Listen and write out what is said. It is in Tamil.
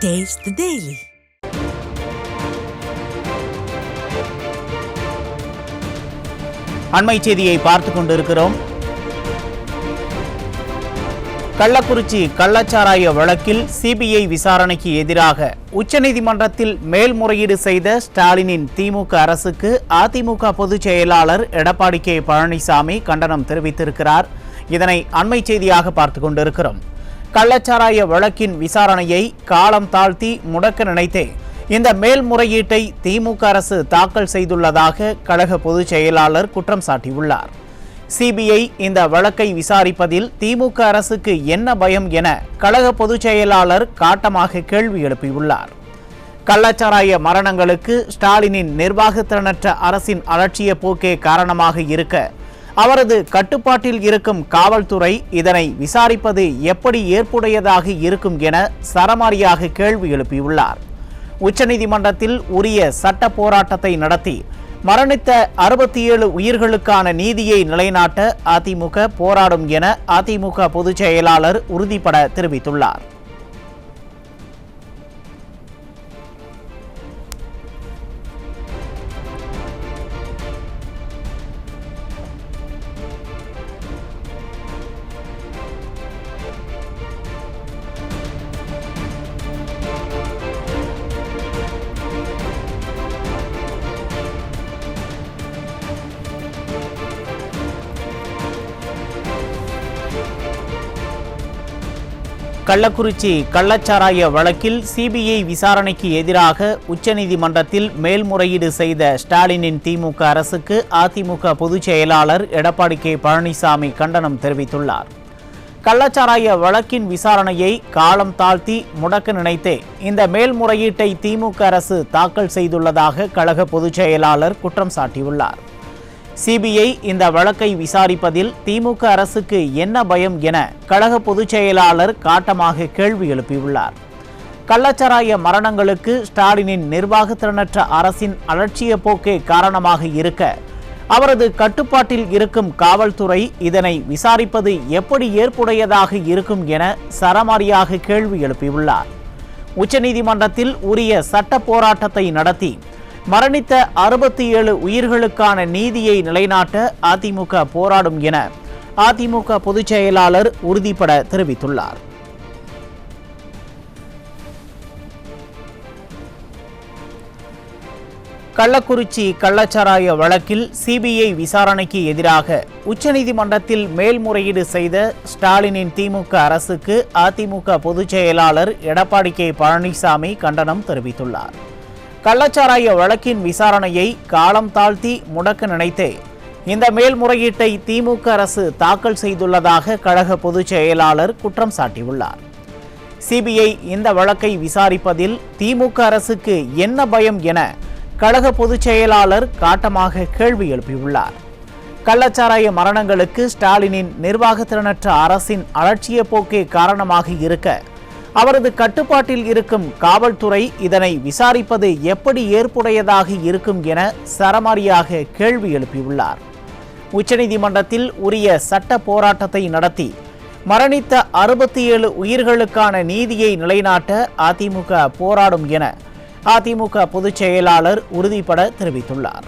Taste the Daily. அண்மை செய்தியை பார்த்துக் கொண்டிருக்கிறோம். கள்ளக்குறிச்சி கள்ளச்சாராய வழக்கில் சிபிஐ விசாரணைக்கு எதிராக உச்சநீதிமன்றத்தில் மேல்முறையீடு செய்த ஸ்டாலினின் திமுக அரசுக்கு அதிமுக பொதுச் செயலாளர் எடப்பாடி கே பழனிசாமி கண்டனம் தெரிவித்திருக்கிறார். இதனை அண்மை செய்தியாக பார்த்துக் கொண்டிருக்கிறோம். கள்ளச்சாராய வழக்கின் விசாரணையை காலம் தாழ்த்தி முடக்க நினைத்தே இந்த மேல்முறையீட்டை திமுக அரசு தாக்கல் செய்துள்ளதாக கழக பொதுச் செயலாளர் குற்றம் சாட்டியுள்ளார். சிபிஐ இந்த வழக்கை விசாரிப்பதில் திமுக அரசுக்கு என்ன பயம் என கழக பொதுச் செயலாளர் காட்டமாக கேள்வி எழுப்பியுள்ளார். கள்ளச்சாராய மரணங்களுக்கு ஸ்டாலினின் நிர்வாகத்திறனற்ற அரசின் அலட்சிய போக்கே காரணமாக இருக்க, அவரது கட்டுப்பாட்டில் இருக்கும் காவல்துறை இதனை விசாரிப்பது எப்படி ஏற்புடையதாக இருக்கும் என சரமாரியாக கேள்வி எழுப்பியுள்ளார். உச்சநீதிமன்றத்தில் உரிய சட்ட போராட்டத்தை நடத்தி மரணித்த 67 உயிர்களுக்கான நீதியை நிலைநாட்ட அதிமுக போராடும் என அதிமுக பொதுச் செயலாளர் உறுதிபட தெரிவித்துள்ளார். கள்ளக்குறிச்சி கள்ளச்சாராய வழக்கில் சிபிஐ விசாரணைக்கு எதிராக உச்சநீதிமன்றத்தில் மேல்முறையீடு செய்த ஸ்டாலினின் திமுக அரசுக்கு அதிமுக பொதுச் செயலாளர் எடப்பாடி கே பழனிசாமி கண்டனம் தெரிவித்துள்ளார். கள்ளச்சாராய வழக்கின் விசாரணையை காலம் தாழ்த்தி முடக்க நினைத்தே இந்த மேல்முறையீட்டை திமுக அரசு தாக்கல் செய்துள்ளதாக கழக பொதுச் செயலாளர் குற்றம் சாட்டியுள்ளார். சிபிஐ இந்த வழக்கை விசாரிப்பதில் திமுக அரசுக்கு என்ன பயம் என கழக பொதுச் செயலாளர் காட்டமாக கேள்வி எழுப்பியுள்ளார். கள்ளச்சாராய மரணங்களுக்கு ஸ்டாலினின் நிர்வாகத்திறனற்ற அரசின் அலட்சிய போக்கே காரணமாக இருக்க, அவரது கட்டுப்பாட்டில் இருக்கும் காவல்துறை இதனை விசாரிப்பது எப்படி ஏற்புடையதாக இருக்கும் என சரமாரியாக கேள்வி எழுப்பியுள்ளார். உச்சநீதிமன்றத்தில் உரிய சட்ட போராட்டத்தை நடத்தி மரணித்த 67 உயிர்களுக்கான நீதியை நிலைநாட்ட அதிமுக போராடும் என அதிமுக பொதுச் செயலாளர் உறுதிபட தெரிவித்துள்ளார். கள்ளக்குறிச்சி கள்ளச்சாராய வழக்கில் சிபிஐ விசாரணைக்கு எதிராக உச்சநீதிமன்றத்தில் மேல்முறையீடு செய்த ஸ்டாலினின் திமுக அரசுக்கு அதிமுக பொதுச் செயலாளர் எடப்பாடி கே பழனிசாமி கண்டனம் தெரிவித்துள்ளார். கள்ளச்சாராய வழக்கின் விசாரணையை காலம் தாழ்த்தி முடக்க நினைத்தே இந்த மேல்முறையீட்டை திமுக அரசு தாக்கல் செய்துள்ளதாக கழக பொதுச் செயலாளர் குற்றம் சாட்டியுள்ளார். சிபிஐ இந்த வழக்கை விசாரிப்பதில் திமுக அரசுக்கு என்ன பயம் என கழக பொதுச் செயலாளர் காட்டமாக கேள்வி எழுப்பியுள்ளார். கள்ளச்சாராய மரணங்களுக்கு ஸ்டாலினின் நிர்வாகத்திறனற்ற அரசின் அலட்சிய போக்கே காரணமாக இருக்க, அவரது கட்டுப்பாட்டில் இருக்கும் காவல்துறை இதனை விசாரிப்பது எப்படி ஏற்புடையதாக இருக்கும் என சரமாரியாக கேள்வி எழுப்பியுள்ளார். உச்சநீதிமன்றத்தில் உரிய சட்ட போராட்டத்தை நடத்தி மரணித்த 67 உயிர்களுக்கான நீதியை நிலைநாட்ட அதிமுக போராடும் என அதிமுக பொதுச் செயலாளர் உறுதிபட தெரிவித்துள்ளார்.